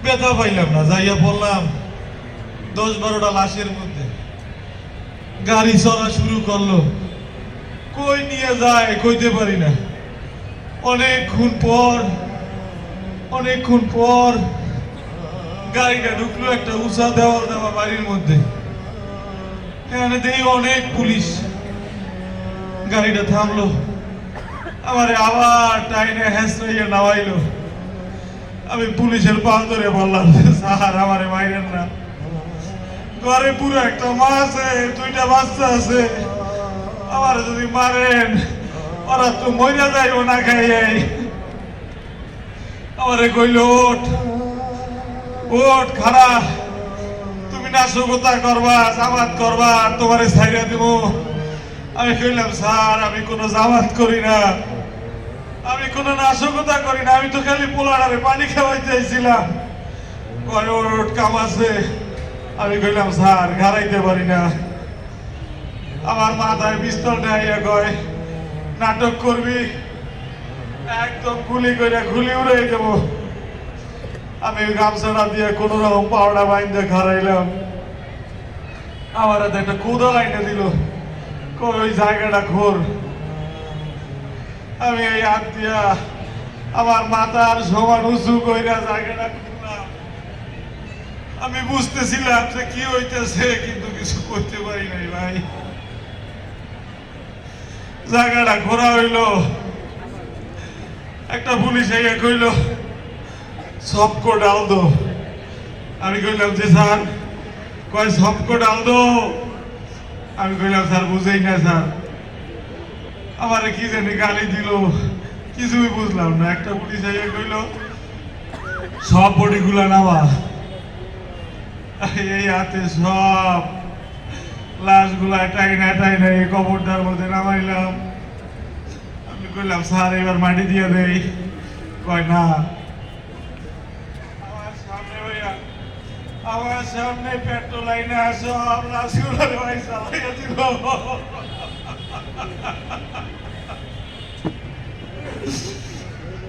ব্যথা পাইলাম না, যাইয়া পড়লাম 10-12টা লাশের মধ্যে। গাড়ি চলা শুরু করলো, কই নিয়ে যায় কইতে পারি না। অনেকক্ষণ পর গাড়িটা ঢুকলো একটা উঁচা দেওয়াল দেওয়া বাড়ির মধ্যে। এখানে দেখি অনেক পুলিশ। গাড়িটা থামলো, আমারে আবার টাইনে হেঁচড়াইয়া নামাইলো। আমি পুলিশের পা ধরে বললাম, স্যার আমারে মাইরেন না, ঘরে পুরো একটা মা আছে, 2টা বাচ্চা আছে, আমার যদি মারেন ওরা তো মইরা যাইব না খাইয়াই। আমারে কইল, ওঠ খারা, তুমি নাশকতা করবা, জামাত করবা, তোমারে ছাইরা দিব। আমি কইলাম, স্যার আমি কোনো জামাত করি না, আমি কোনো নাশকতা করি না, আমি তো খালি পোলারে পানি খাওয়াইতে চাইছিলাম। কয় ওঠ কাম আছে। আমি কইলাম, স্যার ঘাড়াইতে পারি না। আমার মাথায় পিস্তল নেয়া কয়, নাটক করবি, একদম গুলি করে গুলি উড়াই দেবো। আমি গামছাটা দিয়ে কোন রকম পাউডা বাইন্দে ঘাড়াইলাম। আমার হাতে একটা কুদা লাইনে দিল, ওই জায়গাটা খোর। আমি এই হাত দিয়া আমার মাথার সমান উঁচু কইরা জায়গাটা খুললাম। আমি বুঝতেছিলাম যে কি হইতেছে, কিন্তু কিছু করতে পারি নাই ভাই। জায়গাটা ঘোরা হইল, একটা পুলিশ আইয়া কইল, সবকো ডাল দো। আমি কইলাম যে স্যার, কয় সবকো ডাল দো। আমি কইলাম, স্যার বুঝেই না স্যার। আমারে কি জানি গালি দিল, কিছুই বুঝলাম না। একটা পুলিশ আইয়া কইল, সব বডিগুলা নামা। এই হাতে সব লাশগুলা টাইনা টাইনা এই কবরটার মধ্যে নামাইলাম। আমি কইলাম, স্যার এবার মাটি দিয়ে দেই। কয় না। আমার সামনে পেট্রোল লাইনে সব লাশগুলোর ভাই চালাইয়া দিল।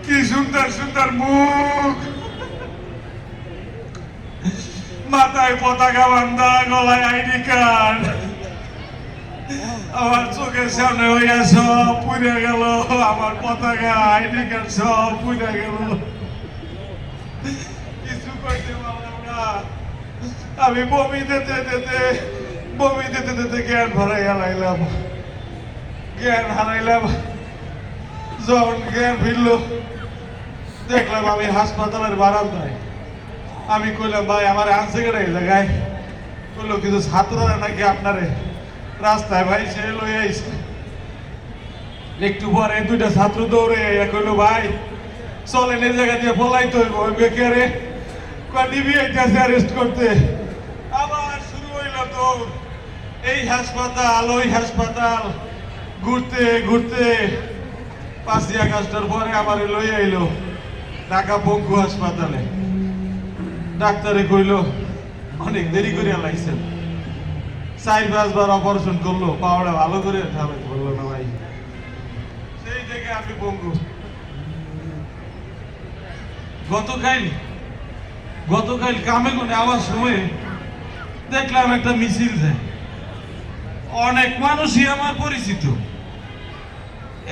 কি সুন্দর সুন্দর মুখ, মাথায় পতাকা বান্ধা, গলায় আইডি কার্ড। আমার চোখের সামনে হইয়া সব পুড়ে গেল, আমার পতাকা আইডি কার্ড সব পুড়ে গেল। কিছু করতে পারলাম না। আমি বমি দিতে দিতে জ্ঞান হারাইলাম। যখন জ্ঞান ফিরল, দেখলাম আমি হাসপাতালের বারান্দায়। আমি কইলাম, ভাই আমার আনছে কেটে এই জায়গায়। কইলো, কিন্তু ছাত্ররা নাকি আপনারে রাস্তায় ভাই সে লই আইছে। একটু পরে 2টা ছাত্র দৌড়ে কইলো, ভাই চলেন এই জায়গা দিয়ে পলাইতে হইব। বেকারে নিবি আইতেছে অ্যারেস্ট করতে। আবার শুরু হইল দৌড়, এই হাসপাতাল ওই হাসপাতাল, ঘুরতে ঘুরতে 5ই আগস্টের পরে আমার লই আইলো ঢাকা পঙ্গু হাসপাতালে। ডাক্তারে কইল, অনেক দেরি করে লাইছেন। 4-5 বার অপারেশন করলো, পাওয়াটা ভালো করে ঠাবাইতে বললো না ভাই। সেই থেকে আমি পঙ্গু। গতকাল কামে কোনে আমার সময় দেখলাম একটা মিছিল যায়, অনেক মানুষই আমার পরিচিত।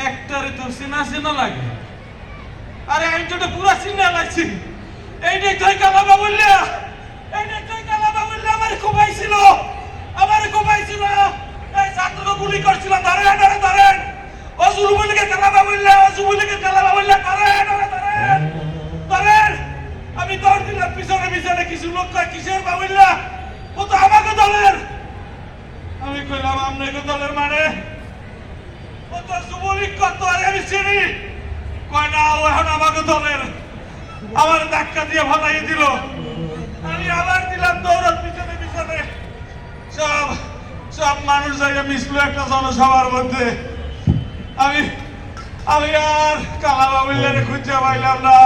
একটারে তো চেনা চেনা লাগে। আরে আমি তো পুরা চিনা লাগছি। এইটাই তুই কালাবা বললে, আমারে কোবাইছিল। এই ছাত্রকে গুলি করছিল, ধরেন। ও যুবলীগের কালাবা বললে, ধরেন। আমি দৌড় দিলাম পিছনে, কিছু লোক কয় কিসের বাবুল্লা, ও তো আমাকে দলের। আমি কইলাম, আপনাকে দলের মানে? ও তো যুবলীগ করতো, আর আমি চিনি। কয় না, ও এখন আমাকে দলের। আমার ধাক্কা দিয়ে ভালাই দিল। আমি আবার দিলাম দৌড় পিছনে। সব মানুষ জায়গা মিশলো একটা জনসভার মধ্যে। আমি আর কালা বাবুল্লারে খুঁজে পাইলাম না।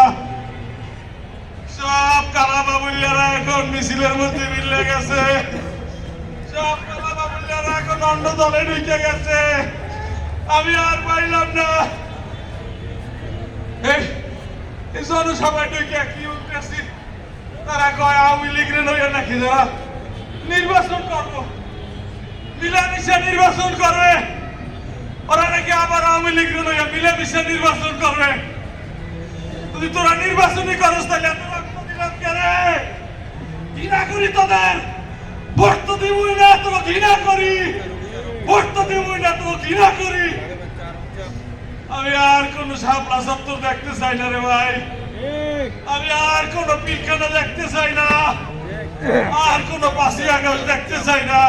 সব কালা বাবুল্লারা এখন মিছিলের মধ্যে মিলে গেছে। সব কালা বাবুল্লারা এখন অন্য দলে ঢুকে গেছে। আমি আর পাইলাম না। এই জনসভায় ঢুকে কি উঠতেছি, তারা কয় আওয়ামী লীগ রে নইয়া নাকি যারা নির্বাচন করবো, মিলামিশা নির্বাচন করবে, ওরা নাকি আবার আওয়ামী লীগ রে নইয়া মিলামিশা নির্বাচন করবে। যদি তোরা নির্বাচনই করস তাহলে এত রক্ত দিলাম কেন? ঘৃণা করি তোদের, ভোট তো দিবই না, তোকে ঘৃণা করি, ভোট তো দিবই না, তোকে ঘৃণা করি। আমি আর কোন শাপলা সত্তর দেখতে চাই না রে ভাই, আমি আর কোন পিলখানা দেখতে চাই না, আর কোন 5ই আগস্ট দেখতে চাই না,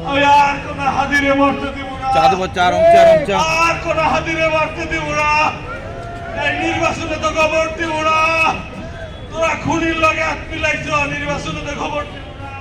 আমি আর কোন হাজিরে মরতে দিব না, আর কোন হাজিরে মরতে দিব না, এই নির্বাচনে তো খবর দিব না। তোরা খুনির লগে হাত মিলাইছ, নির্বাচনে তো খবর দিব না।